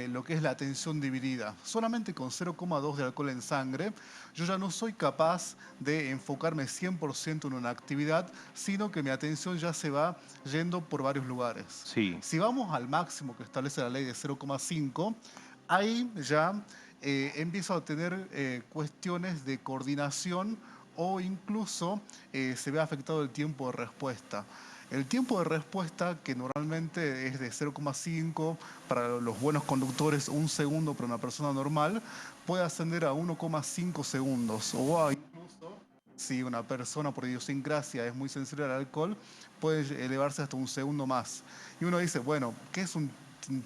lo que es la atención dividida. Solamente con 0,2 de alcohol en sangre yo ya no soy capaz de enfocarme 100% en una actividad, sino que mi atención ya se va yendo por varios lugares. Sí. Si vamos al máximo que establece la ley de 0,5, ahí ya empiezo a tener cuestiones de coordinación o incluso se ve afectado el tiempo de respuesta. El tiempo de respuesta, que normalmente es de 0,5 para los buenos conductores, 1 segundo para una persona normal, puede ascender a 1,5 segundos. O incluso, si una persona por idiosincrasia es muy sensible al alcohol, puede elevarse hasta 1 segundo más. Y uno dice, bueno, ¿qué es un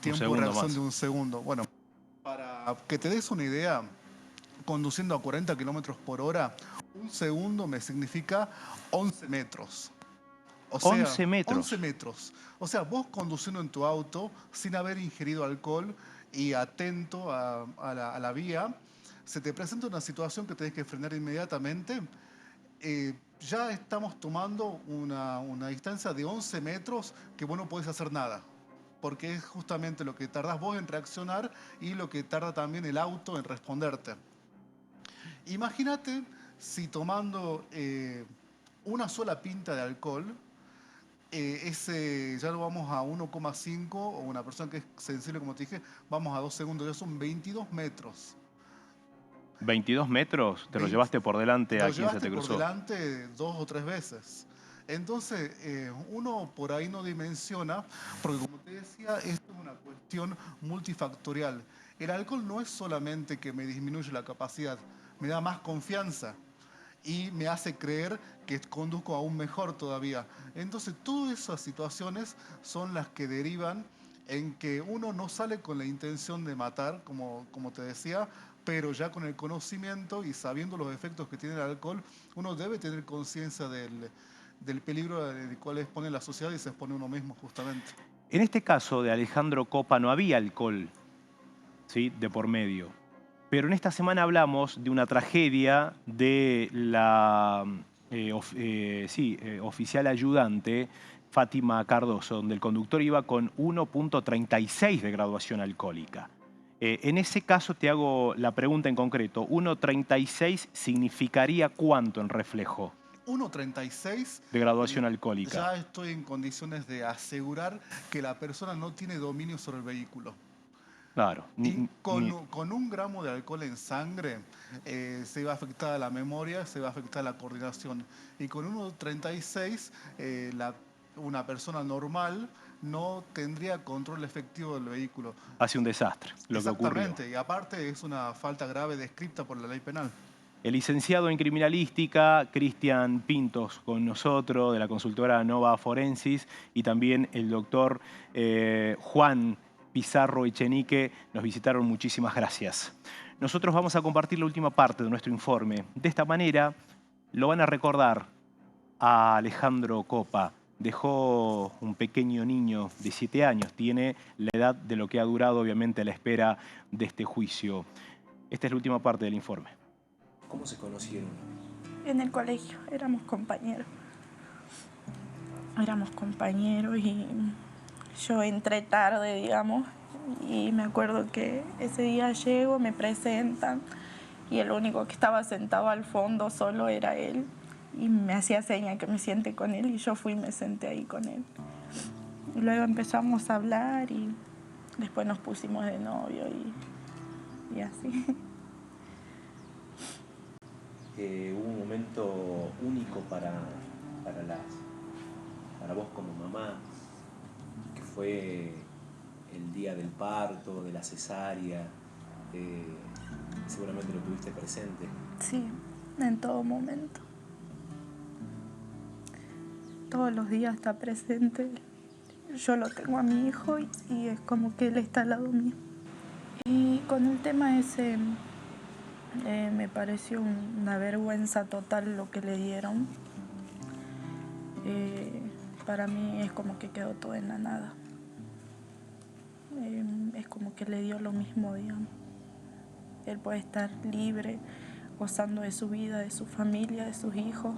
tiempo de reacción de 1 segundo? Bueno, para que te des una idea, conduciendo a 40 kilómetros por hora, 1 segundo me significa 11 metros. O sea, 11 metros. 11 metros. O sea, vos conduciendo en tu auto sin haber ingerido alcohol y atento a la vía, se te presenta una situación que tenés que frenar inmediatamente. Ya estamos tomando una distancia de 11 metros que vos no podés hacer nada. Porque es justamente lo que tardás vos en reaccionar y lo que tarda también el auto en responderte. Imagínate si tomando una sola pinta de alcohol, ya lo vamos a 1,5, o una persona que es sensible, como te dije, vamos a 2 segundos, ya son 22 metros. 22 metros, te lo llevaste por delante a quien se te cruzó. Por delante 2 o 3 veces. Entonces, uno por ahí no dimensiona, porque como te decía, esto es una cuestión multifactorial. El alcohol no es solamente que me disminuye la capacidad, me da más confianza y me hace creer que conduzco aún mejor todavía. Entonces, todas esas situaciones son las que derivan en que uno no sale con la intención de matar, como te decía, pero ya con el conocimiento y sabiendo los efectos que tiene el alcohol, uno debe tener conciencia del peligro del cual expone la sociedad y se expone uno mismo, justamente. En este caso de Alejandro Copa no había alcohol, ¿sí?, de por medio. Pero en esta semana hablamos de una tragedia de la oficial ayudante Fátima Cardoso, donde el conductor iba con 1,36 de graduación alcohólica. En ese caso te hago la pregunta en concreto. ¿1,36 significaría cuánto en reflejo? 1,36 de graduación alcohólica. Ya estoy en condiciones de asegurar que la persona no tiene dominio sobre el vehículo. Claro. Y con 1 gramo de alcohol en sangre se va a afectar la memoria, se va a afectar la coordinación. Y con 1,36 una persona normal no tendría control efectivo del vehículo. Hace un desastre lo que ocurrió. Exactamente, y aparte es una falta grave descripta por la ley penal. El licenciado en criminalística, Cristian Pintos, con nosotros, de la consultora Nova Forensis, y también el doctor Juan Pizarro Echenique, nos visitaron. Muchísimas gracias. Nosotros vamos a compartir la última parte de nuestro informe. De esta manera lo van a recordar a Alejandro Copa. Dejó un pequeño niño de 7 años, tiene la edad de lo que ha durado obviamente la espera de este juicio. Esta es la última parte del informe. ¿Cómo se conocieron? En el colegio, éramos compañeros. Éramos compañeros y yo entré tarde, digamos, y me acuerdo que ese día llego, me presentan y el único que estaba sentado al fondo solo era él. Y me hacía seña que me siente con él y yo fui y me senté ahí con él. Y luego empezamos a hablar y después nos pusimos de novio y así. Hubo un momento único para vos como mamá, que fue el día del parto, de la cesárea. Seguramente lo tuviste presente. Sí, en todo momento. Todos los días está presente yo lo tengo a mi hijo y es como que él está al lado mío. Y con el tema ese me pareció una vergüenza total lo que le dieron. Para mí es como que quedó todo en la nada. Es como que le dio lo mismo, digamos. Él puede estar libre, gozando de su vida, de su familia, de sus hijos.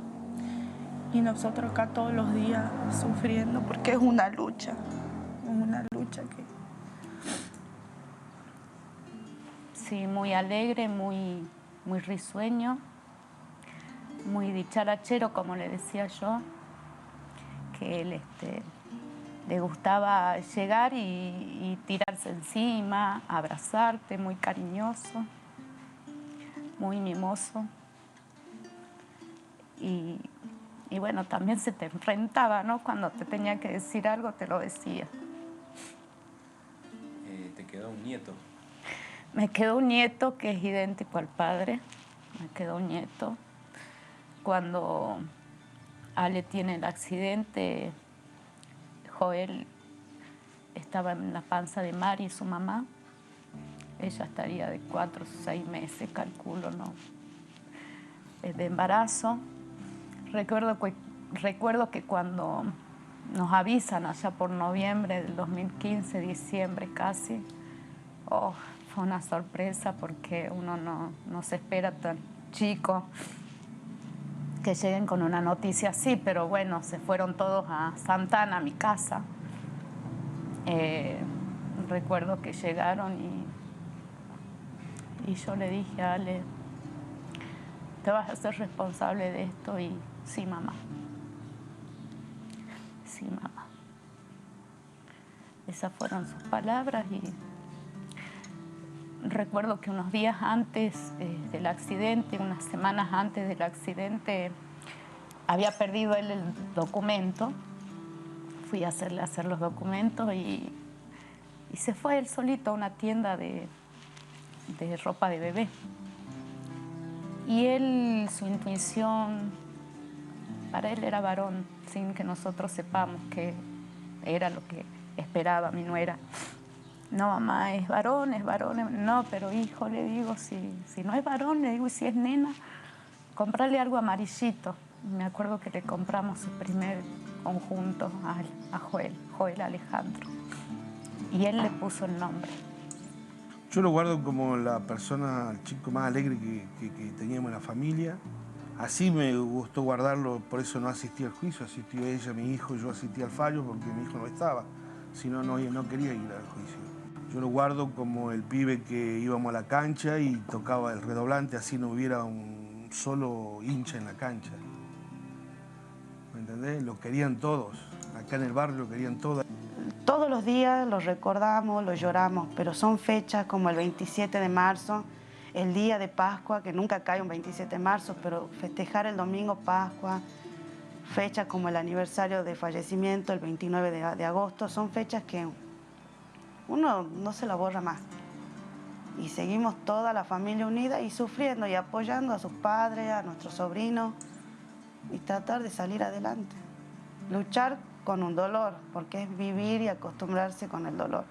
Y nosotros acá todos los días sufriendo porque es una lucha que... Sí, muy alegre, muy risueño, muy dicharachero, como le decía yo, que él le gustaba llegar y tirarse encima, abrazarte, muy cariñoso, muy mimoso. Y bueno, también se te enfrentaba, ¿no? Cuando te tenía que decir algo, te lo decía. ¿Te quedó un nieto? Me quedó un nieto que es idéntico al padre. Me quedó un nieto. Cuando Ale tiene el accidente, Joel estaba en la panza de Mari, su mamá. Ella estaría de 4 o 6 meses, calculo, ¿no? De embarazo. Recuerdo que cuando nos avisan allá por noviembre del 2015, diciembre casi, fue una sorpresa porque uno no se espera tan chico que lleguen con una noticia así, pero bueno, se fueron todos a Santana, a mi casa. Recuerdo que llegaron y yo le dije a Ale, te vas a hacer responsable de esto, y sí, mamá. Sí, mamá. Esas fueron sus palabras. Y recuerdo que unos días antes del accidente, unas semanas antes del accidente, había perdido él el documento. Fui a hacerle hacer los documentos y se fue él solito a una tienda de ropa de bebé. Y él, su intuición, para él era varón, sin que nosotros sepamos que era lo que esperaba mi nuera. No, mamá, es varón. No, pero hijo, le digo, si no es varón, le digo, y si es nena, comprarle algo amarillito. Me acuerdo que le compramos su primer conjunto a Joel Alejandro. Y él le puso el nombre. Yo lo guardo como la persona, el chico más alegre que teníamos en la familia. Así me gustó guardarlo, por eso no asistí al juicio, asistió ella, mi hijo, yo asistí al fallo porque mi hijo no estaba. Si no, no quería ir al juicio. Yo lo guardo como el pibe que íbamos a la cancha y tocaba el redoblante, así no hubiera un solo hincha en la cancha. ¿Me entendés? Lo querían todos. Acá en el barrio lo querían todos. Todos los días lo recordamos, lo lloramos, pero son fechas como el 27 de marzo, el día de Pascua, que nunca cae un 27 de marzo, pero festejar el domingo Pascua, fechas como el aniversario de fallecimiento, el 29 de agosto, son fechas que uno no se la borra más. Y seguimos toda la familia unida y sufriendo y apoyando a sus padres, a nuestros sobrinos, y tratar de salir adelante. Luchar con un dolor, porque es vivir y acostumbrarse con el dolor.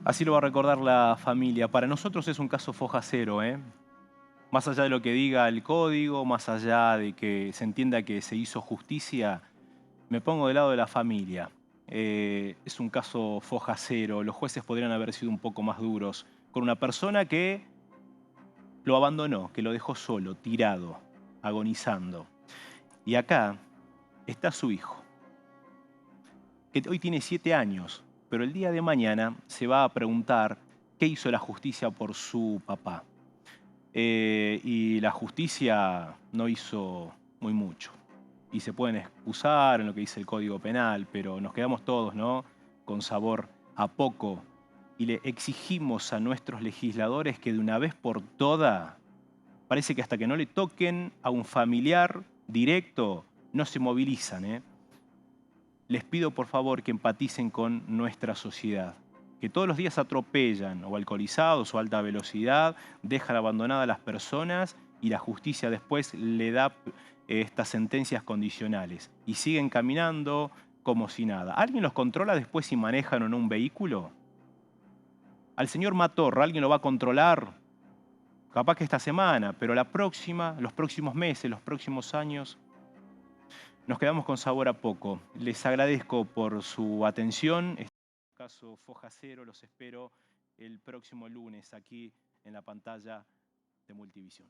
Así lo va a recordar la familia. Para nosotros es un caso foja cero, ¿eh? Más allá de lo que diga el código, más allá de que se entienda que se hizo justicia, me pongo del lado de la familia. Es un caso foja cero. Los jueces podrían haber sido un poco más duros con una persona que lo abandonó, que lo dejó solo, tirado, agonizando. Y acá está su hijo, que hoy tiene 7 años, pero el día de mañana se va a preguntar qué hizo la justicia por su papá. Y la justicia no hizo muy mucho. y se pueden excusar en lo que dice el Código Penal, pero nos quedamos todos, ¿no?, con sabor a poco y le exigimos a nuestros legisladores que de una vez por todas, parece que hasta que no le toquen a un familiar directo, no se movilizan, ¿eh? Les pido por favor que empaticen con nuestra sociedad, que todos los días atropellan o alcoholizados o a alta velocidad, dejan abandonadas a las personas y la justicia después le da estas sentencias condicionales y siguen caminando como si nada. ¿Alguien los controla después si manejan o no un vehículo? Al señor Matorra, ¿alguien lo va a controlar? Capaz que esta semana, pero la próxima, los próximos meses, los próximos años, nos quedamos con sabor a poco. Les agradezco por su atención. En este caso, Foja Cero, los espero el próximo lunes aquí en la pantalla de Multivisión.